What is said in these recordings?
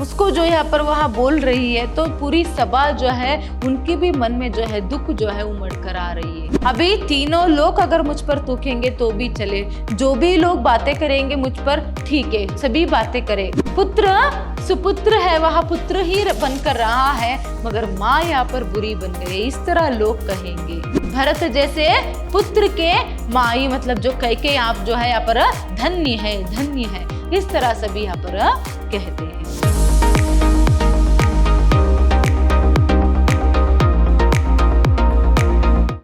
उसको जो यहाँ पर वह बोल रही है, तो पूरी सभा जो है उनके भी मन में जो है दुख जो है उमड़ कर आ रही है। अभी तीनों लोग अगर मुझ पर थूकेंगे तो भी चले, जो भी लोग बातें करेंगे मुझ पर ठीक है, सभी बातें करें। पुत्र सुपुत्र है, वह पुत्र ही बनकर रहा है, मगर माँ यहाँ पर बुरी बन गई, इस तरह लोग कहेंगे। भरत जैसे पुत्र के माई मतलब जो कैकेयी आप जो है यहाँ पर धन्य है, इस तरह सभी यहाँ पर कहते हैं।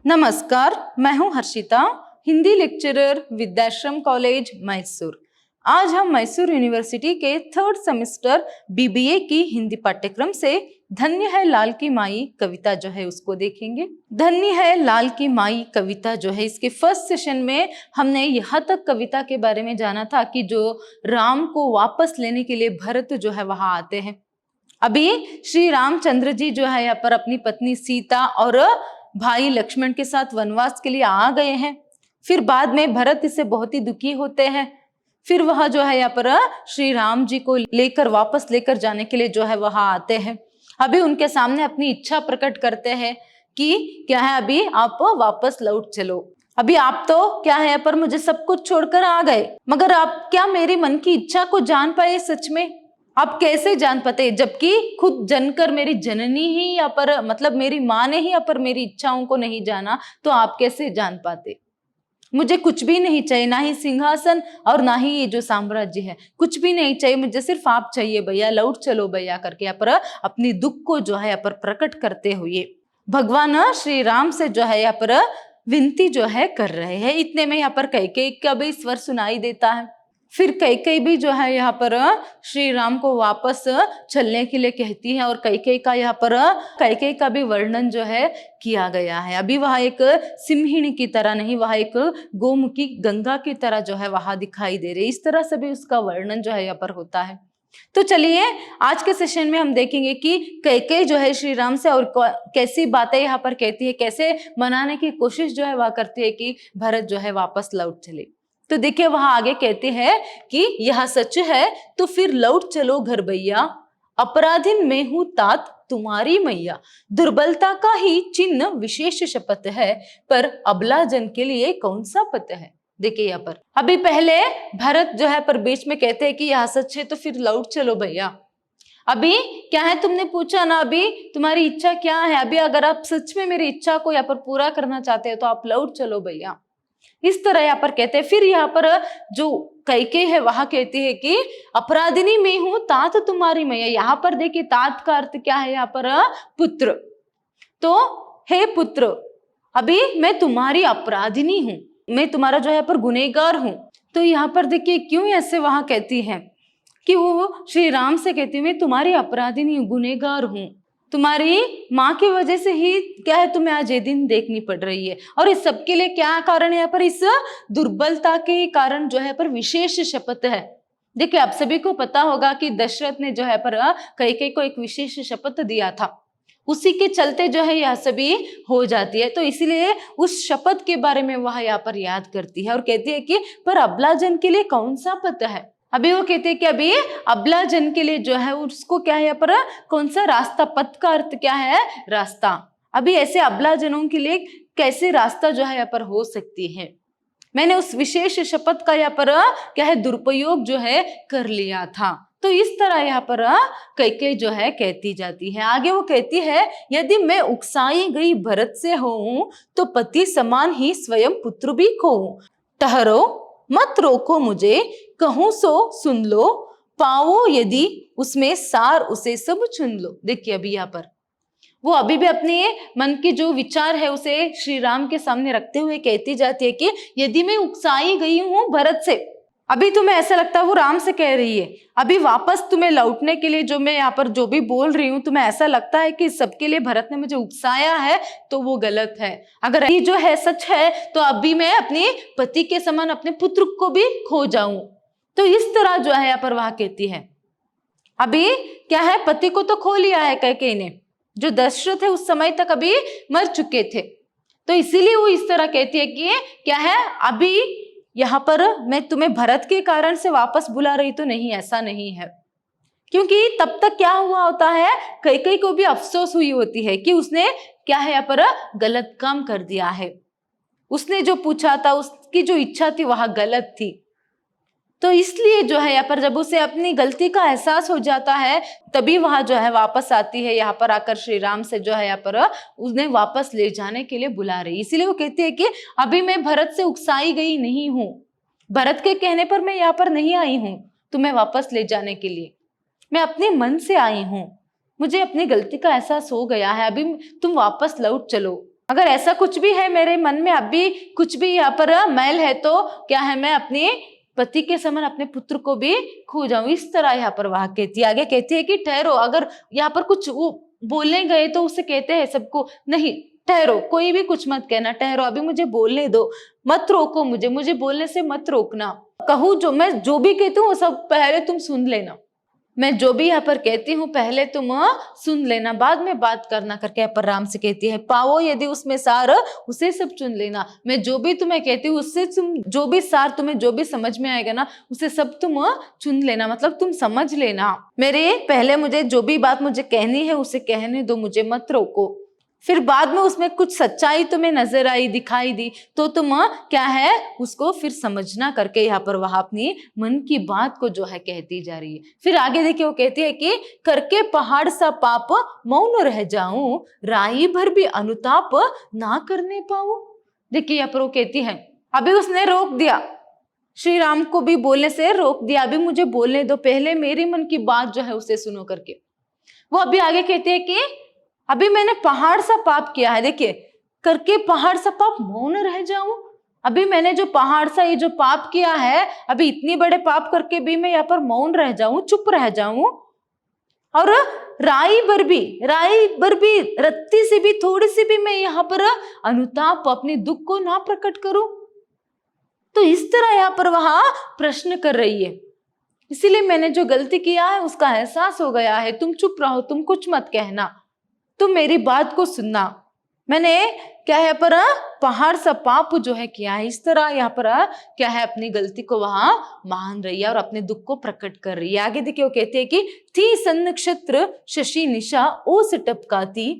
नमस्कार, मैं हूँ हर्षिता, हिंदी लेक्चरर विद्याश्रम कॉलेज मैसूर। आज हम मैसूर यूनिवर्सिटी के 3rd सेमेस्टर BBA की हिंदी पाठ्यक्रम से धन्य है लाल की माई कविता जो है उसको देखेंगे। धन्य है लाल की माई कविता जो है, इसके फर्स्ट सेशन में हमने यहाँ तक कविता के बारे में जाना था कि जो राम को वापस लेने के लिए भरत जो है वहां आते हैं। अभी श्री रामचंद्र जी जो है यहाँ पर अपनी पत्नी सीता और भाई लक्ष्मण के साथ वनवास के लिए आ गए हैं। फिर बाद में भरत इससे बहुत ही दुखी होते हैं। फिर वह जो है यहाँ पर श्री राम जी को लेकर वापस लेकर जाने के लिए जो है वहां आते हैं। अभी उनके सामने अपनी इच्छा प्रकट करते हैं कि क्या है, अभी आप वापस लौट चलो। अभी आप तो क्या है पर मुझे सब कुछ छोड़कर आ गए, मगर आप क्या मेरी मन की इच्छा को जान पाए? सच में आप कैसे जान पाते, जबकि खुद जनकर मेरी जननी ही यहाँ पर मतलब मेरी माँ ने ही यहाँ पर मेरी इच्छाओं को नहीं जाना, तो आप कैसे जान पाते? मुझे कुछ भी नहीं चाहिए, ना ही सिंहासन और ना ही ये जो साम्राज्य है, कुछ भी नहीं चाहिए, मुझे सिर्फ आप चाहिए भैया, लौट चलो भैया करके यहाँ पर अपनी दुख को जो है यहाँ पर प्रकट करते हुए भगवान श्री राम से जो है यहाँ पर विनती जो है कर रहे हैं। इतने में यहाँ पर कैकेयी का भी स्वर सुनाई देता है। फिर कैकेयी भी जो है यहाँ पर श्री राम को वापस चलने के लिए कहती है और कैकेयी का यहाँ पर कैकेयी का भी वर्णन जो है किया गया है। अभी वह एक सिंहिणी की तरह नहीं, वह एक गोमुखी गंगा की तरह जो है वहां दिखाई दे रही, इस तरह से भी उसका वर्णन जो है यहाँ पर होता है। तो चलिए आज के सेशन में हम देखेंगे कि कैकेयी जो है श्री राम से और कैसी बातें यहाँ पर कहती है, कैसे मनाने की कोशिश जो है वह करती है कि भरत जो है वापस लौट चले। तो देखिए वहां आगे कहते हैं कि यह सच है तो फिर लौट चलो घर भैया, अपराधीन मैं हूं तात तुम्हारी मैया, दुर्बलता का ही चिन्ह विशेष शपथ है, पर अबला जन के लिए कौन सा पथ है। देखिए यहाँ पर अभी पहले भरत जो है पर बीच में कहते हैं कि यह सच है तो फिर लौट चलो भैया। अभी क्या है, तुमने पूछा ना अभी तुम्हारी इच्छा क्या है, अभी अगर आप सच में मेरी इच्छा को यहाँ पर पूरा करना चाहते हो तो आप लौट चलो भैया, इस तरह यहाँ पर कहते हैं। फिर यहाँ पर जो कैकेयी है वहां कहती है कि अपराधिनी मैं हूं तात तुम्हारी मैया। यहाँ पर देखिए तात का अर्थ क्या है, यहाँ पर पुत्र। तो हे पुत्र, अभी मैं तुम्हारी अपराधिनी हूं, मैं तुम्हारा जो है यहाँ पर गुनहगार हूं। तो यहाँ पर देखिए क्यों ऐसे वहां कहती है कि वो श्री राम से कहती है मैं तुम्हारी अपराधिनी हूं, गुनहगार हूं, तुम्हारी माँ की वजह से ही क्या है तुम्हें आज ये दिन देखनी पड़ रही है। और इस सब के लिए क्या कारण है यहाँ पर, इस दुर्बलता के कारण जो है पर विशेष शपथ है। देखिए आप सभी को पता होगा कि दशरथ ने जो है पर कैकेयी को एक विशेष शपथ दिया था, उसी के चलते जो है यह सभी हो जाती है। तो इसीलिए उस शपथ के बारे में वह यहाँ पर याद करती है और कहती है कि पर अबला जन के लिए कौन सा पथ है। अभी वो कहते हैं कि अभी अबला जन के लिए जो है उसको क्या है यहाँ पर कौन सा रास्ता, पथ का अर्थ क्या है, रास्ता। अभी ऐसे अबला जनों के लिए कैसे रास्ता जो है यहाँ पर हो सकती है। मैंने उस विशेष शपथ का यहाँ पर क्या है दुरुपयोग जो है कर लिया था। तो इस तरह यहाँ पर कैकेयी जो है कहती जाती है। आगे वो कहती है यदि मैं उकसाई गई भरत से होऊं तो पति समान ही स्वयं पुत्र भी खोऊं, ठहरो मत रोको मुझे, कहूं सो सुन लो, पाओ यदि उसमें सार उसे सब चुन लो। देखिए अभी यहाँ पर वो अभी भी अपने मन के जो विचार है उसे श्री राम के सामने रखते हुए कहती जाती है कि यदि मैं उकसाई गई हूं भरत से, अभी तुम्हें ऐसा लगता है वो राम से कह रही है, अभी वापस तुम्हें लौटने के लिए जो मैं यहाँ पर जो भी बोल रही हूँ तुम्हें ऐसा लगता है कि सबके लिए भरत ने मुझे उकसाया है, तो वो गलत है। अगर ये जो है सच है तो अभी मैं अपने पति के समान अपने पुत्र को भी खो जाऊं। तो इस तरह जो है यहाँ पर वह कहती है। अभी क्या है, पति को तो खो लिया है कैकेयी ने, जो दशरथ है उस समय तक अभी मर चुके थे, तो इसीलिए वो इस तरह कहती है कि क्या है अभी यहाँ पर मैं तुम्हें भरत के कारण से वापस बुला रही तो नहीं, ऐसा नहीं है। क्योंकि तब तक क्या हुआ होता है, कैकेयी को भी अफसोस हुई होती है कि उसने क्या है यहाँ पर गलत काम कर दिया है। उसने जो पूछा था, उसकी जो इच्छा थी वह गलत थी। तो इसलिए जो है यहाँ पर जब उसे अपनी गलती का एहसास हो जाता है, तभी वह जो है वापस आती है, यहाँ पर आकर श्री राम से जो है यहाँ पर उन्हें वापस ले जाने के लिए बुला रही। इसीलिए वो कहती है कि अभी मैं भरत से उकसाई गई नहीं हूँ, भरत के कहने पर मैं यहाँ पर नहीं आई हूँ तुम्हें वापस ले जाने के लिए, मैं अपने मन से आई हूँ, मुझे अपनी गलती का एहसास हो गया है, अभी तुम वापस लौट चलो। अगर ऐसा कुछ भी है मेरे मन में, अभी कुछ भी यहाँ पर मैल है, तो क्या है, मैं अपने पति के समान अपने पुत्र को भी खो जाऊं। इस तरह यहाँ पर वह कहती है। आगे कहती है कि ठहरो, अगर यहाँ पर कुछ वो बोलने गए तो उसे कहते हैं सबको, नहीं ठहरो, कोई भी कुछ मत कहना, ठहरो, अभी मुझे बोलने दो, मत रोको मुझे बोलने से मत रोकना। कहूँ जो मैं जो भी कहती हूँ वो सब पहले तुम सुन लेना, मैं जो भी यहाँ पर कहती हूँ पहले तुम सुन लेना, बाद में बात करना करके यहाँ पर राम से कहती है। पाओ यदि उसमें सार उसे सब चुन लेना, मैं जो भी तुम्हें कहती हूँ उससे तुम जो भी सार तुम्हें जो भी समझ में आएगा ना, उसे सब तुम चुन लेना, मतलब तुम समझ लेना। मेरे पहले मुझे जो भी बात मुझे कहनी है उसे कहने दो, मुझे मत रोको। फिर बाद में उसमें कुछ सच्चाई तुम्हें नजर आई, दिखाई दी, तो तुम क्या है उसको फिर समझना करके यहाँ पर वह अपनी मन की बात को जो है कहती जा रही है। फिर आगे देखिए वो कहती है कि करके पहाड़ सा पाप मौन रह जाऊं, राई भर भी अनुताप ना करने पाऊं। देखिए यहाँ पर वो कहती है, अभी उसने रोक दिया, श्री राम को भी बोलने से रोक दिया, अभी मुझे बोलने दो, पहले मेरी मन की बात जो है उसे सुनो करके। वो अभी आगे कहते हैं कि अभी मैंने पहाड़ सा पाप किया है, देखिए करके पहाड़ सा पाप मौन रह जाऊं, अभी मैंने जो पहाड़ सा ये जो पाप किया है, अभी इतनी बड़े पाप करके भी मैं यहाँ पर मौन रह जाऊं, चुप रह जाऊं, और राई भर भी रत्ती से भी थोड़ी सी भी मैं यहाँ पर अनुताप अपने दुख को ना प्रकट करूं। तो इस तरह यहाँ पर वह प्रश्न कर रही है। इसीलिए मैंने जो गलती किया है उसका एहसास हो गया है, तुम चुप रहो, तुम कुछ मत कहना, तुम मेरी बात को सुनना। मैंने क्या है पर पहाड़ सा पाप जो है किया है, इस तरह यहाँ पर क्या है अपनी गलती को वहां मान रही है और अपने दुख को प्रकट कर रही है। आगे देखिए वो कहते हैं कि थी सन नक्षत्र शशि निशा ओस टपकाती,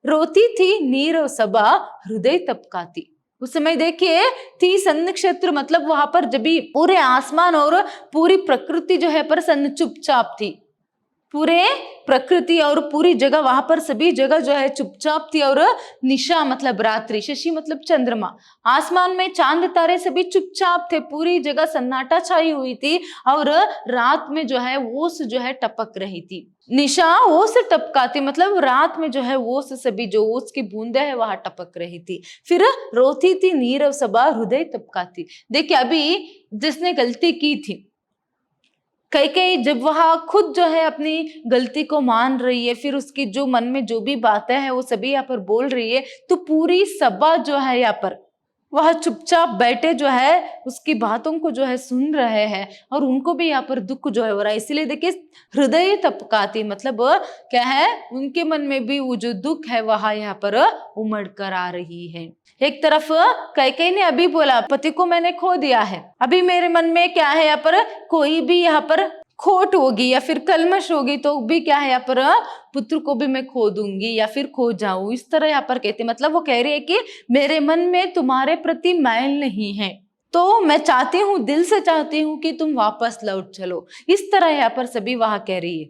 रोती थी नीरव सबा हृदय तपकाती। उस समय देखिए थी सन नक्षत्र, मतलब वहां पर जब भी पूरे आसमान और पूरी प्रकृति जो है पर सन चुपचाप थी, पूरे प्रकृति और पूरी जगह वहां पर सभी जगह जो है चुपचाप थी, और निशा मतलब रात्रि, शशि मतलब चंद्रमा, आसमान में चांद तारे सभी चुपचाप थे, पूरी जगह सन्नाटा छाई हुई थी, और रात में जो है ओस जो है टपक रही थी। निशा ओस टपकाती, मतलब रात में जो है ओस सभी जो ओस की बूंदे है वहां टपक रही थी। फिर रोती थी नीरव सबा हृदय तपकाती। देखिए अभी जिसने गलती की थी कैकेयी, जब वह खुद जो है अपनी गलती को मान रही है, फिर उसकी जो मन में जो भी बातें हैं वो सभी यहाँ पर बोल रही है, तो पूरी सभा जो है यहाँ पर वह चुपचाप बैठे जो है उसकी बातों को जो है सुन रहे हैं, और उनको भी यहाँ पर दुख जो है हो रहा है। इसीलिए देखिए हृदय तपकाती, मतलब क्या है उनके मन में भी वो जो दुख है वह यहाँ पर उमड़ कर आ रही है। एक तरफ कैकेयी ने अभी बोला पति को मैंने खो दिया है, अभी मेरे मन में क्या है यहाँ पर कोई भी यहाँ पर खोट होगी या फिर कलमश होगी तो भी क्या है यहाँ पर पुत्र को भी मैं खो दूंगी या फिर खो जाऊं, इस तरह यहाँ पर कहते, मतलब वो कह रही है कि मेरे मन में तुम्हारे प्रति मैल नहीं है, तो मैं चाहती हूँ, दिल से चाहती हूँ कि तुम वापस लौट चलो। इस तरह यहाँ पर सभी वहां कह रही है।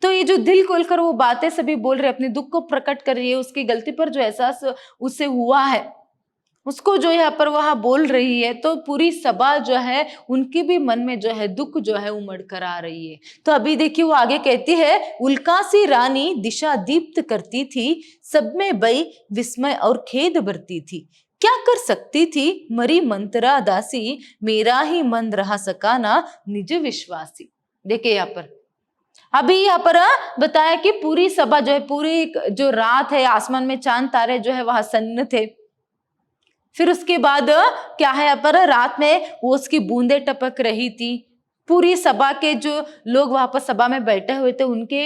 तो ये जो दिल खोलकर वो बातें सभी बोल रहे, अपने दुख को प्रकट कर रही है, उसकी गलती पर जो एहसास उससे हुआ है उसको जो यहाँ पर वह बोल रही है, तो पूरी सभा जो है उनके भी मन में जो है दुख जो है उमड़ कर आ रही है। तो अभी देखिए वो आगे कहती है, उल्कासी रानी दिशा दीप्त करती थी, सब में भय विस्मय और खेद बरती थी, क्या कर सकती थी मरी मंत्रा दासी, मेरा ही मन रहा सकाना निज विश्वासी। देखिए यहाँ पर अभी यहाँ पर बताया कि पूरी सभा जो है, पूरी जो रात है आसमान में चांद तारे जो है वहां सन्न थे, फिर उसके बाद क्या है यहाँ पर रात में वो उसकी बूंदे टपक रही थी, पूरी सभा के जो लोग वहां पर सभा में बैठे हुए थे उनके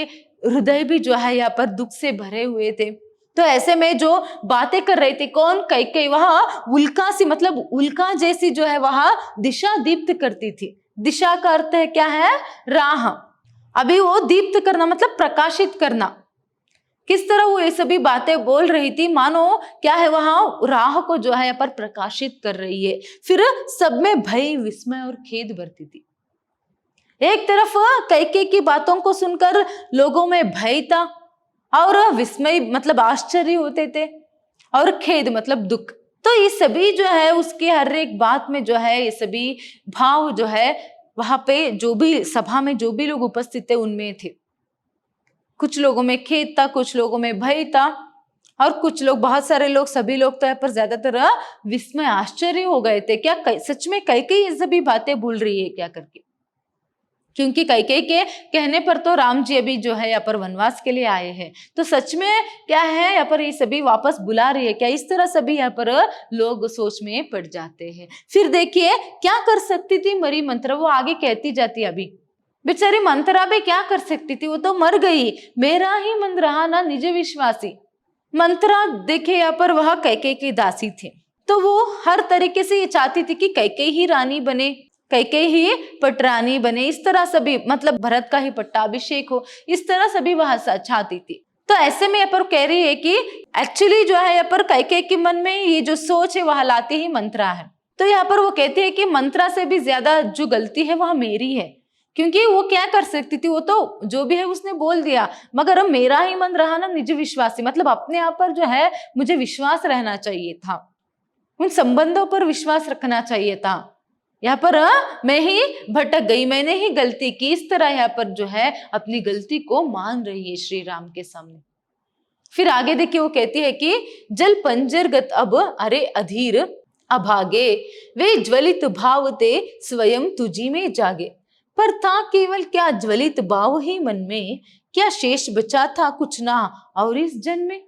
हृदय भी जो है यहाँ पर दुख से भरे हुए थे। तो ऐसे में जो बातें कर रही थी कौन, कैकेयी, वहां उल्का सी, मतलब उल्का जैसी जो है वहां दिशा दीप्त करती थी। दिशा का अर्थ है क्या है, राह, अभी वो दीप्त करना मतलब प्रकाशित करना। किस तरह वो ये सभी बातें बोल रही थी, मानो क्या है वहां राह को जो है यहाँ पर प्रकाशित कर रही है। फिर सब में भय, विस्मय और खेद भरती थी। एक तरफ कैकेयी की बातों को सुनकर लोगों में भय था, और विस्मय मतलब आश्चर्य होते थे, और खेद मतलब दुख। तो ये सभी जो है उसके हर एक बात में जो है ये सभी भाव जो है वहां पे जो भी सभा में जो भी लोग उपस्थित थे उनमें थे। कुछ लोगों में खेद था, कुछ लोगों में भय था, और कुछ लोग, बहुत सारे लोग, सभी लोग तो यहाँ पर ज्यादातर विस्मय आश्चर्य हो गए थे। क्या सच में कैकेयी ये सभी बातें भूल रही है क्या करके? क्योंकि कैकेयी के कहने पर तो राम जी अभी जो है यहाँ पर वनवास के लिए आए हैं, तो सच में क्या है यहाँ पर ये सभी वापस बुला रही है क्या? इस तरह सभी यहाँ पर लोग सोच में पड़ जाते हैं। फिर देखिए क्या कर सकती थी मरी मंत्रा, वो आगे कहती जाती। अभी बेचारी मंत्रा भी क्या कर सकती थी, वो तो मर गई। मेरा ही मन रहा ना निज विश्वासी। मंत्रा देखिए यहाँ पर वह कैकेयी की दासी थी, तो वो हर तरीके से ये चाहती थी कि कैकेयी ही रानी बने, कैकेयी ही पटरानी बने। इस तरह सभी मतलब भरत का ही पट्टाभिषेक हो, इस तरह सभी वह चाहती थी। तो ऐसे में यहाँ पर कह रही है कि एक्चुअली जो है यहाँ पर कैकेयी के मन में ये जो सोच है वह लाती ही मंत्रा है। तो यहाँ पर वो कहती है कि मंत्रा से भी ज्यादा जो गलती है वह मेरी है, क्योंकि वो क्या कर सकती थी, वो तो जो भी है उसने बोल दिया, मगर अब मेरा ही मन रहा ना निज विश्वासी, मतलब अपने आप पर जो है मुझे विश्वास रहना चाहिए था, उन संबंधों पर विश्वास रखना चाहिए था। यहाँ पर मैं ही भटक गई, मैंने ही गलती की। इस तरह यहाँ पर जो है अपनी गलती को मान रही है श्री राम के सामने। फिर आगे देखिए वो कहती है कि जल पंजरगत अब अरे अधीर अभागे, वे ज्वलित भाव ते स्वयं तुझी में जागे। पर था केवल क्या ज्वलित भाव ही मन में, क्या शेष बचा था कुछ ना और इस जन्म में।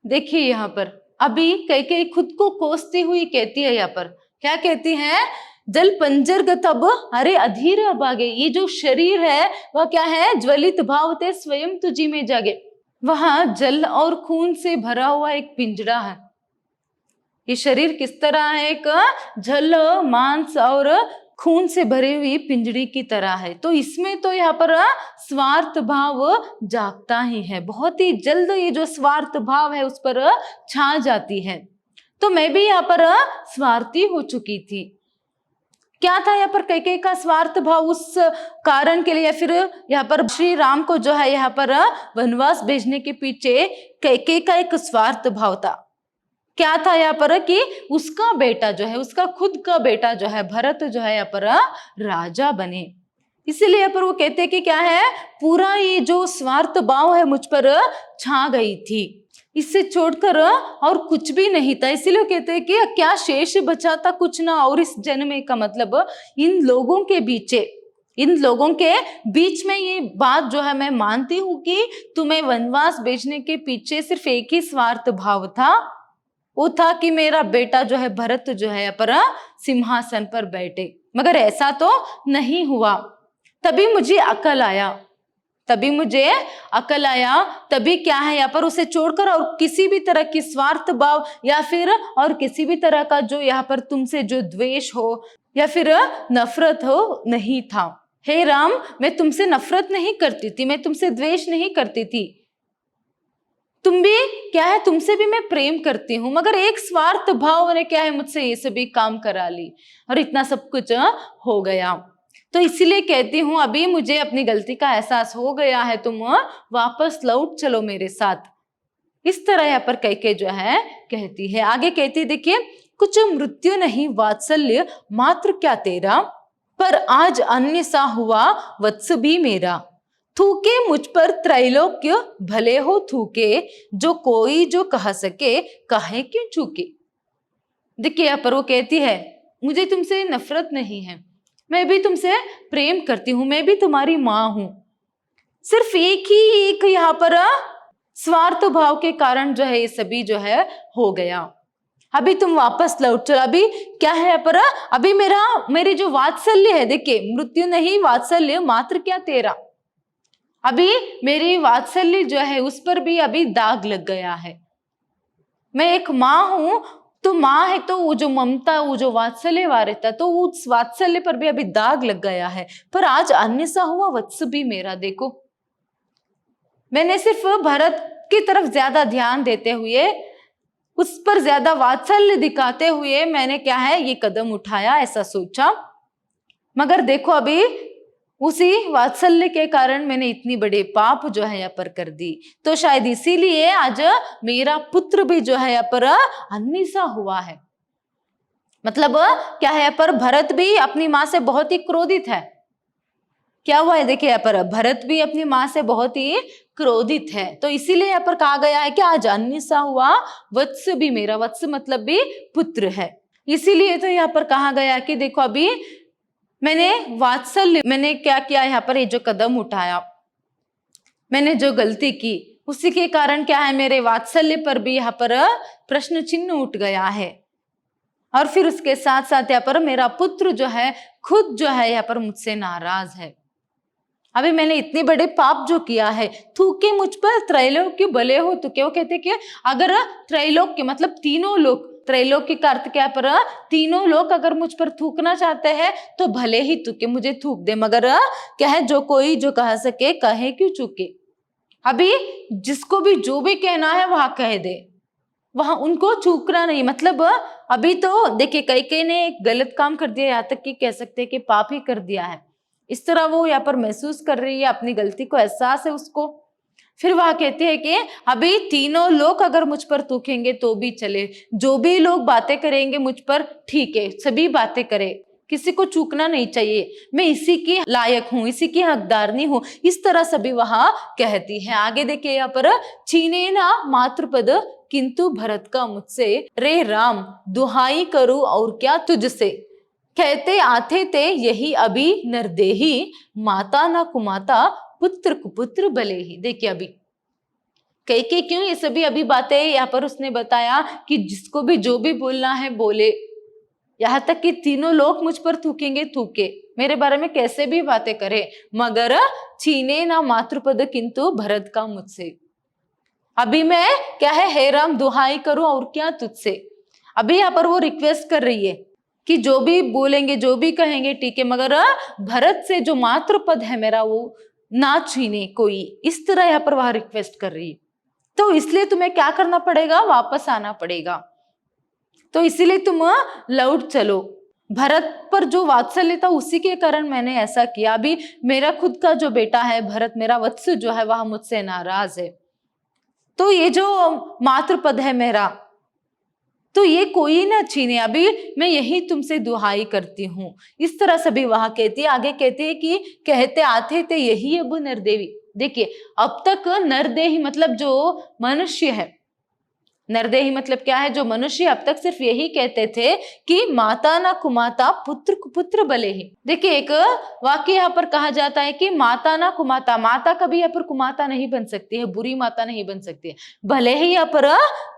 देखिए यहाँ पर अभी कैकेयी खुद को कोसती हुई कहती है, यहाँ पर क्या कहती है, जल पंजरगत अब अरे अधीर अभागे। ये जो शरीर है वह क्या है, ज्वलित भाव ते स्वयं तुझी में जागे। वहां जल और खून से भरा हुआ एक पिंजरा है। ये शरीर किस तरह है, एक जल, मांस और खून से भरी हुई पिंजड़ी की तरह है। तो इसमें तो यहाँ पर स्वार्थ भाव जागता ही है, बहुत ही जल्द ये जो स्वार्थ भाव है उस पर छा जाती है। तो मैं भी यहाँ पर स्वार्थी हो चुकी थी। क्या था यहाँ पर कैकेयी का स्वार्थ भाव, उस कारण के लिए, या फिर यहाँ पर श्री राम को जो है यहाँ पर वनवास भेजने के पीछे कैकेयी का एक स्वार्थ भाव था। क्या था यहाँ पर कि उसका बेटा जो है, उसका खुद का बेटा जो है भरत जो है यहाँ पर राजा बने। इसीलिए यहाँ पर वो कहते हैं कि क्या है, पूरा ये जो स्वार्थ भाव है मुझ पर छा गई थी, इससे छोड़कर और कुछ भी नहीं था। इसीलिए कहते हैं कि क्या शेष बचा था कुछ ना और इस जन्म का मतलब इन लोगों के बीच में ये बात जो है मैं मानती हूँ कि तुम्हें वनवास भेजने के पीछे सिर्फ एक ही स्वार्थ भाव था, वो था कि मेरा बेटा जो है भरत जो है पर सिंहासन पर बैठे। मगर ऐसा तो नहीं हुआ। तभी मुझे अकल आया, तभी क्या है यहाँ पर उसे छोड़कर और किसी भी तरह की स्वार्थ भाव या फिर और किसी भी तरह का जो यहाँ पर तुमसे जो द्वेष हो या फिर नफरत हो नहीं था। हे राम, मैं तुमसे नफरत नहीं करती थी, मैं तुमसे द्वेष नहीं करती थी, तुम भी क्या है, तुमसे भी मैं प्रेम करती हूँ, मगर एक स्वार्थ भाव ने क्या है मुझसे ये सभी काम करा ली और इतना सब कुछ हो गया। तो इसीलिए कहती हूँ अभी मुझे अपनी गलती का एहसास हो गया है, तुम वापस लौट चलो मेरे साथ। इस तरह यहाँ पर कैकेयी जो है कहती है। आगे कहती देखिए, कुछ मृत्यु नहीं वात्सल्य मात्र क्या तेरा, पर आज अन्य सा हुआ वत्स भी मेरा। थूके मुझ पर त्रैलोक्य भले हो थूके, जो कोई जो कह सके कहे क्यों चूके। देखिए यहाँ पर वो कहती है मुझे तुमसे नफरत नहीं है, मैं भी तुमसे प्रेम करती हूँ, मैं भी तुम्हारी माँ हूं। सिर्फ एक यहाँ पर स्वार्थ भाव के कारण जो है ये सभी जो है हो गया। अभी तुम वापस लौट चलो। अभी क्या है पर अभी मेरी जो वात्सल्य है, देखिए मृत्यु नहीं वात्सल्य मात्र क्या तेरा, अभी मेरी वात्सल्य जो है उस पर भी अभी दाग लग गया है। मैं एक माँ हूं, तो माँ है तो वो जो ममता, वो जो वात्सल्य रहता, तो उस वात्सल्य पर भी अभी दाग लग गया है। पर आज अन्य सा हुआ वत्स भी मेरा, देखो मैंने सिर्फ भरत की तरफ ज्यादा ध्यान देते हुए, उस पर ज्यादा वात्सल्य दिखाते हुए मैंने क्या है ये कदम उठाया, ऐसा सोचा। मगर देखो अभी उसी वात्सल्य के कारण मैंने इतनी बड़े पाप जो है यहाँ पर कर दी। तो शायद इसीलिए आज मेरा पुत्र भी जो है यहाँ पर अन्य सा हुआ है। मतलब क्या है यहाँ पर भरत भी अपनी माँ से बहुत ही क्रोधित है। क्या हुआ है देखिए, यहाँ पर भरत भी अपनी माँ से बहुत ही क्रोधित है। तो इसीलिए यहाँ पर कहा गया है कि आज अन्य सा हुआ वत्स भी मेरा, वत्स मतलब भी पुत्र है। इसीलिए तो यहाँ पर कहा गया कि देखो अभी मैंने वात्सल्य, मैंने क्या किया यहाँ पर, ये जो कदम उठाया, मैंने जो गलती की, उसी के कारण क्या है मेरे वात्सल्य पर भी यहाँ पर प्रश्न चिन्ह उठ गया है। और फिर उसके साथ साथ यहाँ पर मेरा पुत्र जो है खुद जो है यहाँ पर मुझसे नाराज है। अभी मैंने इतने बड़े पाप जो किया है, थूके मुझ पर त्रैलोक्य भले हो। तो क्या वो कहते कि अगर त्रैलोक्य मतलब तीनों लोग, त्रैलोक्य का अर्थ क्या पर तीनों लोग अगर मुझ पर थूकना चाहते हैं तो भले ही थूके, मुझे थूक दे, मगर क्या है जो कोई जो कह सके कहे क्यों चूके। अभी जिसको भी जो भी कहना है वहां कह दे, वहां उनको चूकना नहीं। मतलब अभी तो देखिए कई ने एक गलत काम कर दिया, यहाँ तक कि कह सकते हैं कि पाप ही कर दिया है। इस तरह वो यहाँ पर महसूस कर रही है, अपनी गलती को एहसास है उसको। फिर वह कहती है कि अभी तीनों लोग अगर मुझ पर थूकेंगे तो भी चले, जो भी लोग बातें करेंगे मुझ पर ठीक है, सभी बातें करे, किसी को चूकना नहीं चाहिए, मैं इसी की लायक हूँ, इसी की हकदारनी हूँ, इस तरह सभी वहां कहती है। आगे देखिए यहाँ पर, छीने ना मातृपद किंतु भरत का मुझसे, रे राम दुहाई करूं और क्या तुझसे, कहते आते ते यही अभी नरदेही, माता ना कुमाता पुत्र कुपुत्र भले ही। देखिए अभी कई क्यों ये सभी अभी बातें यहाँ पर उसने बताया कि जिसको भी जो भी बोलना है बोले, यहाँ तक कि तीनों लोग मुझ पर थूकेंगे थूके, मेरे बारे में कैसे भी बातें करे, मगर छीने ना मातृपद किंतु भरत का मुझसे। अभी मैं क्या है हे राम दुहाई करूं और क्या तुझसे। अभी यहाँ पर वो रिक्वेस्ट कर रही है कि जो भी बोलेंगे जो भी कहेंगे ठीक है, मगर भरत से जो मातृ पद है मेरा वो ना छीने कोई, इस तरह यहाँ पर वह रिक्वेस्ट कर रही है। तो इसलिए तुम्हें क्या करना पड़ेगा, वापस आना पड़ेगा। तो इसीलिए तुम लौट चलो। भरत पर जो वात्सल्य था उसी के कारण मैंने ऐसा किया। अभी मेरा खुद का जो बेटा है भरत, मेरा वत्स जो है वह मुझसे नाराज है, तो ये जो मातृपद है मेरा, तो ये कोई ना छीने, अभी मैं यही तुमसे दुहाई करती हूँ। इस तरह से भी वहां कहती है। आगे कहती है कि कहते आते थे यही अब नरदेवी। देखिए अब तक नरदेही मतलब जो मनुष्य है, नरदेही मतलब क्या है, जो मनुष्य अब तक सिर्फ यही कहते थे कि माता ना कुमाता पुत्र कुपुत्र भले ही। देखिए एक वाक्य यहाँ पर कहा जाता है कि माता ना कुमाता, माता कभी यहाँ पर कुमाता नहीं बन सकती है, बुरी माता नहीं बन सकती है, भले ही यहाँ पर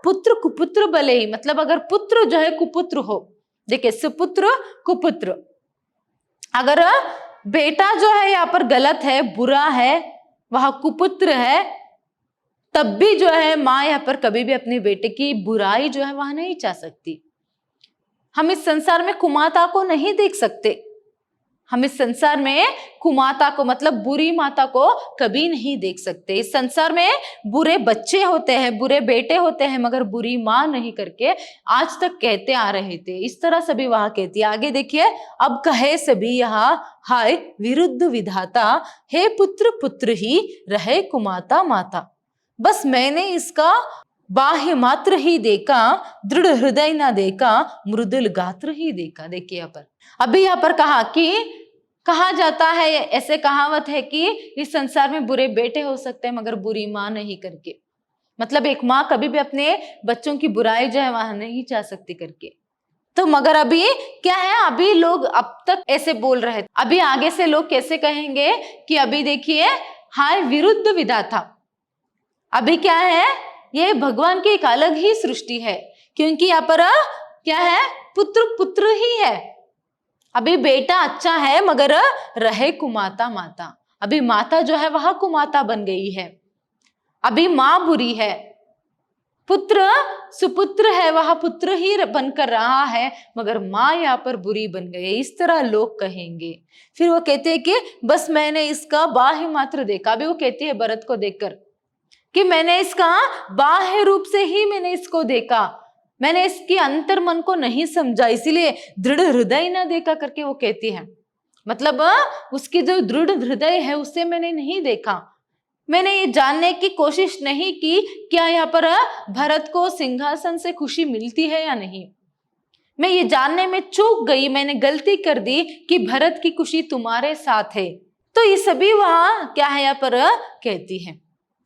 पुत्र कुपुत्र भले ही, मतलब अगर पुत्र जो है कुपुत्र हो। देखिए सुपुत्र कुपुत्र, अगर बेटा जो है यहाँ पर गलत है, बुरा है, वह कुपुत्र है, तब भी जो है माँ यहाँ पर कभी भी अपने बेटे की बुराई जो है वहां नहीं चाह सकती। हम इस संसार में कुमाता को नहीं देख सकते, हम इस संसार में कुमाता को मतलब बुरी माता को कभी नहीं देख सकते। इस संसार में बुरे बच्चे होते हैं, बुरे बेटे होते हैं, मगर बुरी माँ नहीं करके आज तक कहते आ रहे थे। इस तरह सभी वहां कहती है। आगे देखिए, अब कहे सभी यहाँ हाय विरुद्ध विधाता, हे पुत्र पुत्र ही रहे कुमाता माता, बस मैंने इसका बाह्य मात्र ही देखा, दृढ़ हृदय ना देखा, मृदुल गात्र ही देखा। देखिए यहाँ पर अभी यहाँ पर कहा जाता है, ऐसे कहावत है कि इस संसार में बुरे बेटे हो सकते हैं मगर बुरी माँ नहीं करके। मतलब एक माँ कभी भी अपने बच्चों की बुराई जो है वहां नहीं चाह सकती करके। तो मगर अभी क्या है, अभी लोग अब तक ऐसे बोल रहे थे, अभी आगे से लोग कैसे कहेंगे कि अभी देखिए हाय विरुद्ध विधाता। अभी क्या है, ये भगवान की एक अलग ही सृष्टि है, क्योंकि यहाँ पर क्या है, पुत्र पुत्र ही है। अभी बेटा अच्छा है मगर रहे कुमाता माता। अभी माता जो है वह कुमाता बन गई है, अभी माँ बुरी है, पुत्र सुपुत्र है, वह पुत्र ही बनकर रहा है, मगर माँ यहाँ पर बुरी बन गई, इस तरह लोग कहेंगे। फिर वो कहते हैं कि बस मैंने इसका बाह्य मात्र देखा। अभी वो कहती है भरत को देखकर कि मैंने इसका बाह्य रूप से ही मैंने इसको देखा, मैंने इसके अंतर मन को नहीं समझा, इसीलिए दृढ़ हृदय ना देखा करके वो कहती है। मतलब उसकी जो दृढ़ हृदय है उसे मैंने नहीं देखा, मैंने ये जानने की कोशिश नहीं की क्या यहाँ पर भरत को सिंहासन से खुशी मिलती है या नहीं। मैं ये जानने में चूक गई, मैंने गलती कर दी कि भरत की खुशी तुम्हारे साथ है। तो ये सभी वहां क्या है यहाँ पर कहती है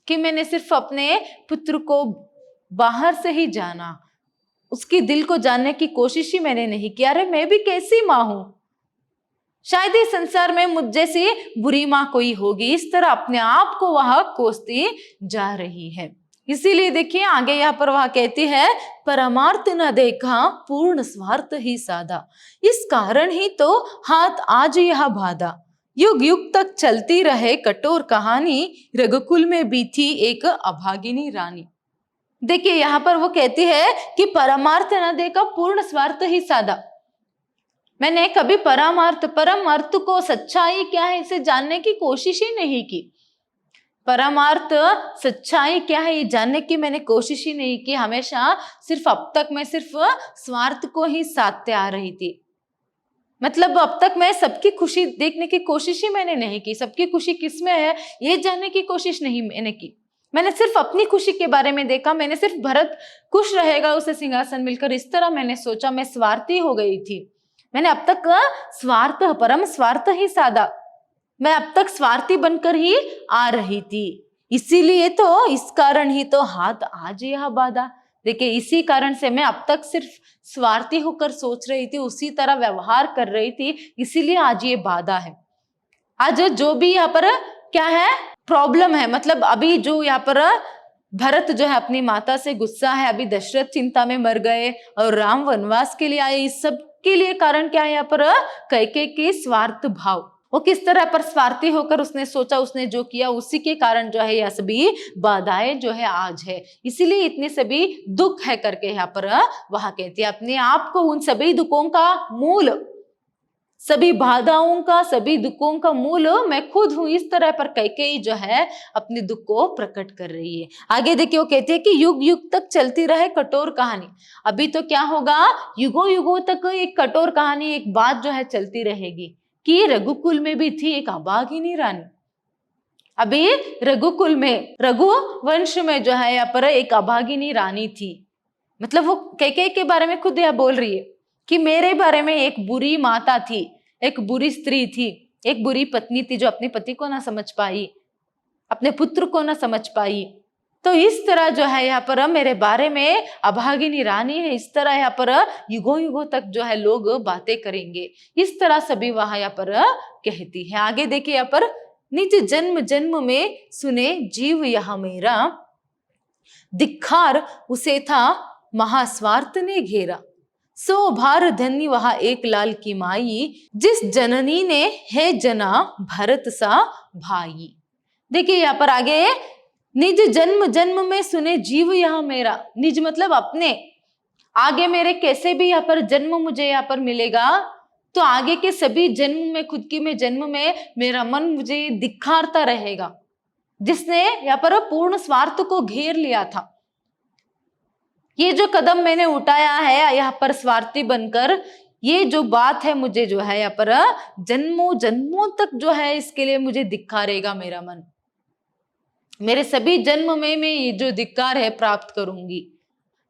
कि मैंने सिर्फ अपने पुत्र को बाहर से ही जाना, उसकी दिल को जानने की कोशिश ही मैंने नहीं की। अरे मैं भी कैसी माँ हूं, शायद इस संसार में मुझ जैसी बुरी माँ कोई होगी, इस तरह अपने आप को वह कोसती जा रही है। इसीलिए देखिए आगे यहाँ पर वह कहती है, परमार्थ न देखा पूर्ण स्वार्थ ही साधा, इस कारण ही तो हाथ आज यह बाधा, युग युग तक चलती रहे कठोर कहानी, रघुकुल में बीती एक अभागिनी रानी। देखिए यहाँ पर वो कहती है कि परमार्थ न देखा पूर्ण स्वार्थ ही साधा, मैंने कभी परम अर्थ को, सच्चाई क्या है इसे जानने की कोशिश ही नहीं की। परमार्थ सच्चाई क्या है ये जानने की मैंने कोशिश ही नहीं की, हमेशा सिर्फ अब तक मैं सिर्फ स्वार्थ को ही साधते आ रही थी। मतलब अब तक मैं सबकी खुशी देखने की कोशिश ही मैंने नहीं की, सबकी खुशी किसमें है ये जानने की कोशिश नहीं मैंने की। मैंने सिर्फ अपनी खुशी के बारे में देखा, मैंने सिर्फ भरत खुश रहेगा उसे सिंहासन मिलकर, इस तरह मैंने सोचा, मैं स्वार्थी हो गई थी। मैंने अब तक स्वार्थ परम स्वार्थ ही साधा, मैं अब तक स्वार्थी बनकर ही आ रही थी, इसीलिए तो इस कारण ही तो हाथ आज यह बाधा। देखिए इसी कारण से मैं अब तक सिर्फ स्वार्थी होकर सोच रही थी, उसी तरह व्यवहार कर रही थी, इसीलिए आज ये बाधा है। आज जो भी यहाँ पर क्या है प्रॉब्लम है, मतलब अभी जो यहाँ पर भरत जो है अपनी माता से गुस्सा है, अभी दशरथ चिंता में मर गए और राम वनवास के लिए आए, इस सब के लिए कारण क्या है यहाँ पर कैकेयी के स्वार्थ भाव, वो किस तरह पर स्वार्थी होकर उसने सोचा, उसने जो किया उसी के कारण जो है यह सभी बाधाएं जो है आज है, इसीलिए इतने सभी दुख है करके यहाँ पर वह कहती है। अपने आप को उन सभी दुखों का मूल, सभी बाधाओं का, सभी दुखों का मूल मैं खुद हूं, इस तरह पर कैकेयी जो है अपने दुख को प्रकट कर रही है। आगे देखिए वो कहती है कि युग युग तक चलती रहे कठोर कहानी। अभी तो क्या होगा, युगों युगों तक एक कठोर कहानी, एक बात जो है चलती रहेगी कि रघुकुल में भी थी एक अभागिनी रानी। अभी रघुकुल में, रघु वंश में जो है यहाँ पर एक अभागिनी रानी थी। मतलब वो कैकेयी के बारे में खुद यह बोल रही है कि मेरे बारे में एक बुरी माता थी, एक बुरी स्त्री थी, एक बुरी पत्नी थी जो अपने पति को ना समझ पाई, अपने पुत्र को ना समझ पाई। तो इस तरह जो है यहाँ पर मेरे बारे में अभागिनी रानी है, इस तरह यहाँ पर युगों युगों तक जो है लोग बातें करेंगे, इस तरह सभी वहां यहाँ पर कहती है। आगे देखिए यहाँ पर, निज जन्म जन्म में सुने जीव यह मेरा, धिक्कार उसे था महास्वार्थ ने घेरा, सो भार धन्य वह एक लाल की माई, जिस जननी ने है जना भरत सा भाई। देखिए यहाँ पर आगे, निज जन्म जन्म में सुने जीव यह मेरा, निज मतलब अपने, आगे मेरे कैसे भी यहाँ पर जन्म मुझे यहाँ पर मिलेगा तो आगे के सभी जन्म में, खुद की में जन्म में मेरा मन मुझे धिक्कारता रहेगा, जिसने यहाँ पर पूर्ण स्वार्थ को घेर लिया था। ये जो कदम मैंने उठाया है यहाँ पर स्वार्थी बनकर, ये जो बात है मुझे जो है यहाँ पर जन्मों जन्मों तक जो है इसके लिए मुझे धिक्कारेगा मेरा मन, मेरे सभी जन्म में मैं ये जो धिक्कार है प्राप्त करूंगी।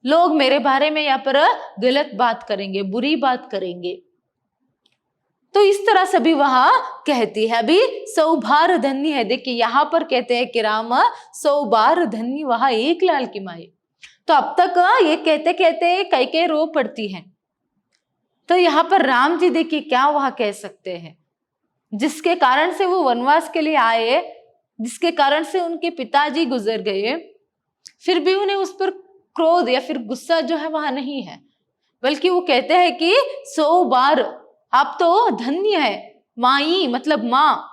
लोग मेरे बारे में यहाँ पर गलत बात करेंगे, बुरी बात करेंगे। तो इस तरह सभी वहां कहती है। अभी सौभार धन्य है, देखिए यहाँ पर कहते हैं कि राम सौभार धन्य वहां एक लाल की माई। तो अब तक ये कहते कहते कैकेयी रो पड़ती है, तो यहाँ पर राम जी देखिए क्या वह कह सकते हैं, जिसके कारण से वो वनवास के लिए आए, जिसके कारण से उनके पिताजी गुजर गए, फिर भी उन्हें उस पर क्रोध या फिर गुस्सा जो है वहां नहीं है, बल्कि वो कहते हैं कि 100 बार आप तो धन्य है माई, मतलब माँ,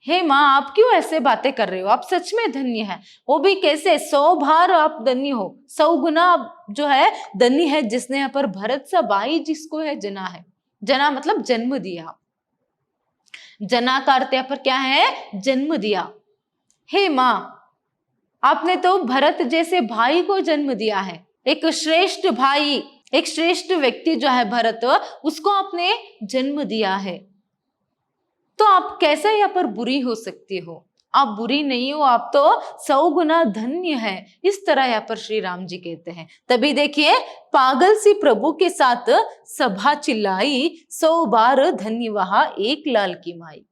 हे माँ, आप क्यों ऐसे बातें कर रहे हो, आप सच में धन्य है। वो भी कैसे, 100 बार आप धन्य हो, 100 गुना आप जो है धन्य है, जिसने यहाँ पर भरत सा भाई जिसको है जना है। जना मतलब जन्म दिया, जना का अर्थ यहाँ पर क्या है, जन्म दिया। हे माँ, आपने तो भरत जैसे भाई को जन्म दिया है, एक श्रेष्ठ भाई, एक श्रेष्ठ व्यक्ति जो है भरत, उसको आपने जन्म दिया है। तो आप कैसे यहाँ पर बुरी हो सकती हो, आप बुरी नहीं हो, आप तो 100 गुना धन्य है। इस तरह यहाँ पर श्री राम जी कहते हैं। तभी देखिए, पागल सी प्रभु के साथ सभा चिल्लाई, 100 बार धन्य वहा एक लाल की माई।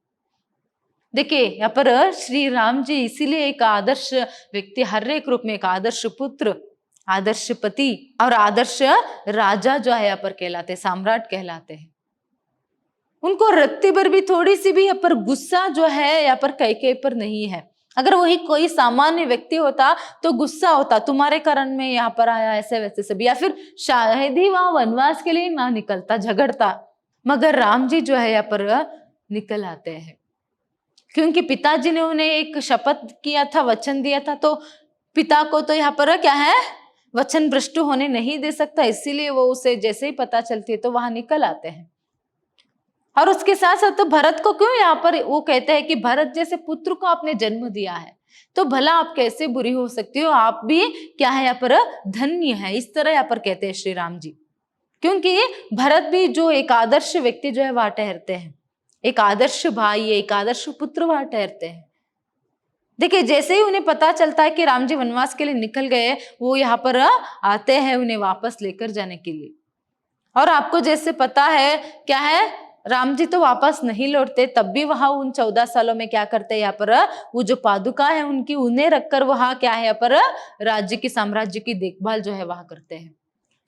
देखिए यहाँ पर श्री राम जी इसीलिए एक आदर्श व्यक्ति, हर एक रूप में एक आदर्श पुत्र, आदर्श पति और आदर्श राजा जो है यहाँ पर कहलाते, सम्राट कहलाते हैं। उनको रत्ती भर भी, थोड़ी सी भी यहाँ पर गुस्सा जो है यहाँ पर कैकेयी पर नहीं है। अगर वही कोई सामान्य व्यक्ति होता तो गुस्सा होता, तुम्हारे कारण में यहाँ पर आया, ऐसे वैसे सब, या फिर शायद ही वहां वनवास के लिए ना निकलता, झगड़ता। मगर राम जी जो है यहाँ पर निकल आते हैं, क्योंकि पिताजी ने उन्हें एक शपथ किया था, वचन दिया था, तो पिता को तो यहाँ पर क्या है, वचन भ्रष्ट होने नहीं दे सकता। इसीलिए वो उसे जैसे ही पता चलती है तो वहां निकल आते हैं। और उसके साथ साथ तो भरत को क्यों यहाँ पर वो कहते हैं कि भरत जैसे पुत्र को आपने जन्म दिया है, तो भला आप कैसे बुरी हो सकती हो, आप भी क्या है यहाँ पर धन्य है। इस तरह यहाँ पर कहते हैं श्री राम जी, क्योंकि भरत भी जो एक आदर्श व्यक्ति जो है वहां ठहरते हैं, एक आदर्श भाई, एक आदर्श पुत्र वहां ठहरते हैं। देखिए, जैसे ही उन्हें पता चलता है कि राम जी वनवास के लिए निकल गए, वो यहाँ पर आते हैं उन्हें वापस लेकर जाने के लिए। और आपको जैसे पता है क्या है, राम जी तो वापस नहीं लौटते, तब भी वहां उन 14 सालों में क्या करते हैं, यहाँ पर वो जो पादुका है उनकी, उन्हें रखकर वहां क्या है, यहाँ पर राज्य की, साम्राज्य की देखभाल जो है वहां करते हैं।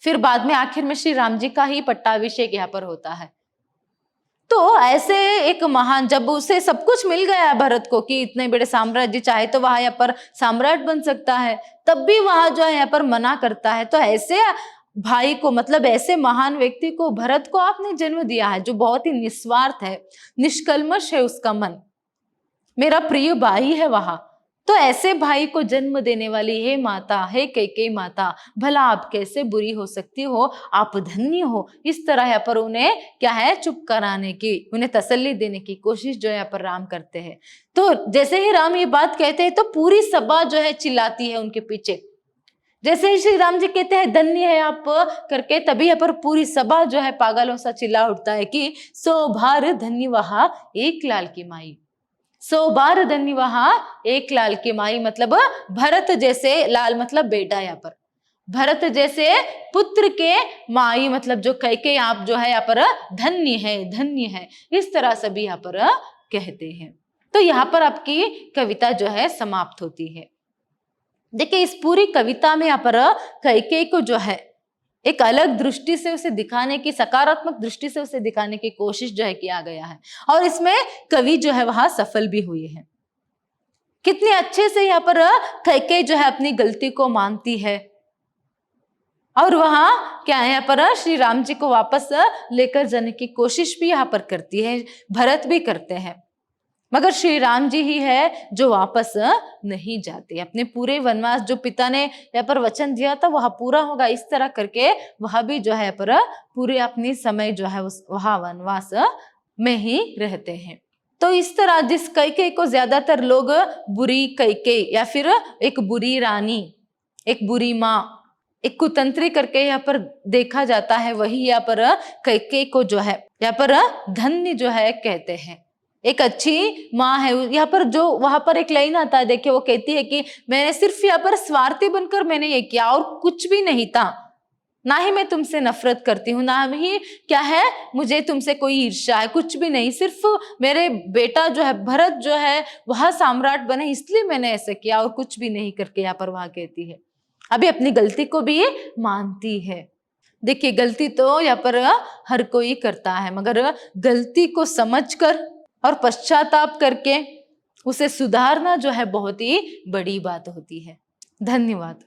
फिर बाद में आखिर में श्री राम जी का ही पट्टाभिषेक यहाँ पर होता है। तो ऐसे एक महान, जब उसे सब कुछ मिल गया भरत को कि इतने बड़े साम्राज्य, चाहे तो वहां यहाँ पर सम्राट बन सकता है, तब भी वहां जो है यहाँ पर मना करता है। तो ऐसे भाई को, मतलब ऐसे महान व्यक्ति को, भरत को आपने जन्म दिया है, जो बहुत ही निस्वार्थ है, निष्कल्मश है उसका मन, मेरा प्रिय भाई है वहां। तो ऐसे भाई को जन्म देने वाली हे माता, हे कैकेयी माता, भला आप कैसे बुरी हो सकती हो, आप धन्य हो। इस तरह यहाँ पर उन्हें क्या है, चुप कराने की, उन्हें तसल्ली देने की कोशिश जो यहाँ पर राम करते हैं। तो जैसे ही राम ये बात कहते हैं तो पूरी सभा जो है चिल्लाती है उनके पीछे। जैसे ही श्री राम जी कहते हैं धन्य है आप करके, तभी यहाँ पर पूरी सभा जो है पागलों सा चिल्ला उठता है कि 100 बार धन्य वहा एक लाल की माई, 100 बार धन्य वहां एक लाल की माई, मतलब भरत जैसे, लाल मतलब बेटा, यहाँ पर भरत जैसे पुत्र के माई, मतलब जो कैकेयी आप जो है यहाँ पर धन्य है, धन्य है। इस तरह से भी यहाँ पर कहते हैं। तो यहाँ पर आपकी कविता जो है समाप्त होती है। देखिए, इस पूरी कविता में यहाँ पर कैकेयी को जो है एक अलग दृष्टि से उसे दिखाने की, सकारात्मक दृष्टि से उसे दिखाने की कोशिश जो है किया गया है, और इसमें कवि जो है वहां सफल भी हुए हैं। कितने अच्छे से यहाँ पर कैकेयी जो है अपनी गलती को मानती है, और वहां क्या है, यहाँ पर श्री राम जी को वापस लेकर जाने की कोशिश भी यहाँ पर करती है, भरत भी करते हैं। मगर श्री राम जी ही है जो वापस नहीं जाते। अपने पूरे वनवास जो पिता ने यहाँ पर वचन दिया था वह पूरा होगा, इस तरह करके वह भी जो है पर पूरे अपनी समय जो है उस वहां वनवास में ही रहते हैं। तो इस तरह जिस कैकेयी को ज्यादातर लोग बुरी कैकेयी या फिर एक बुरी रानी, एक बुरी माँ, एक कुतंत्री करके यहाँ पर देखा जाता है, वही यहाँ पर कैकेयी को जो है यहाँ पर धन्य जो है कहते हैं, एक अच्छी माँ है। यहाँ पर जो वहां पर एक लाइन आता है, देखिए, वो कहती है कि मैंने सिर्फ यहाँ पर स्वार्थी बनकर मैंने ये किया और कुछ भी नहीं था, ना ही मैं तुमसे नफरत करती हूँ, ना ही क्या है मुझे तुमसे कोई ईर्ष्या है, कुछ भी नहीं, सिर्फ मेरे बेटा जो है भरत जो है वह सम्राट बने इसलिए मैंने ऐसा किया, और कुछ भी नहीं करके यहाँ पर वह कहती है। अभी अपनी गलती को भी मानती है। देखिए, गलती तो यहाँ पर हर कोई करता है, मगर गलती को समझकर और पश्चाताप करके उसे सुधारना जो है बहुत ही बड़ी बात होती है। धन्यवाद।